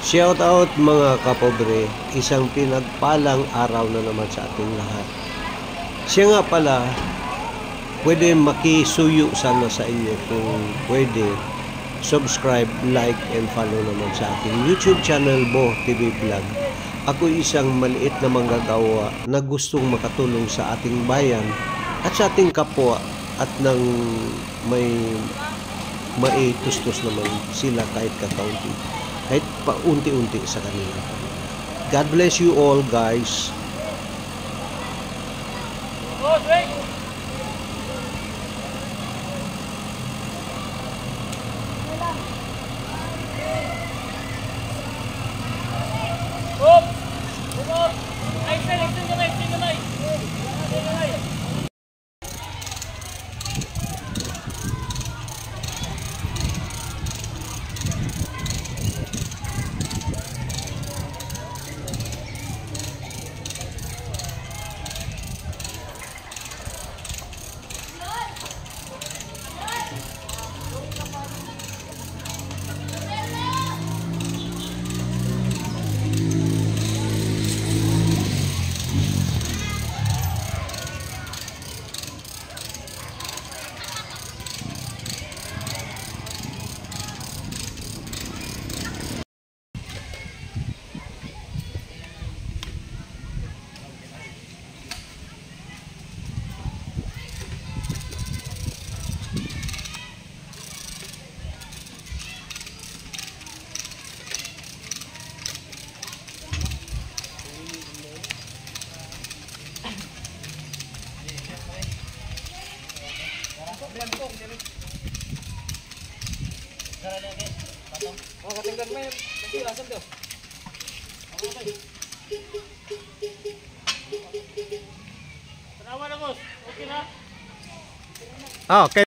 Shout out mga kapobre, isang pinagpalang araw na naman sa ating lahat. Siya nga pala, pwede makisuyo sana sa inyo kung pwede. Subscribe, like, and follow naman sa ating YouTube channel Bo TV Vlog. Ako isang maliit na manggagawa na gustong makatulong sa ating bayan at sa ating kapwa at nang may maitustos naman sila kahit kakaunti, kahit paunti-unti sa kanila. God bless you all, guys. Okay.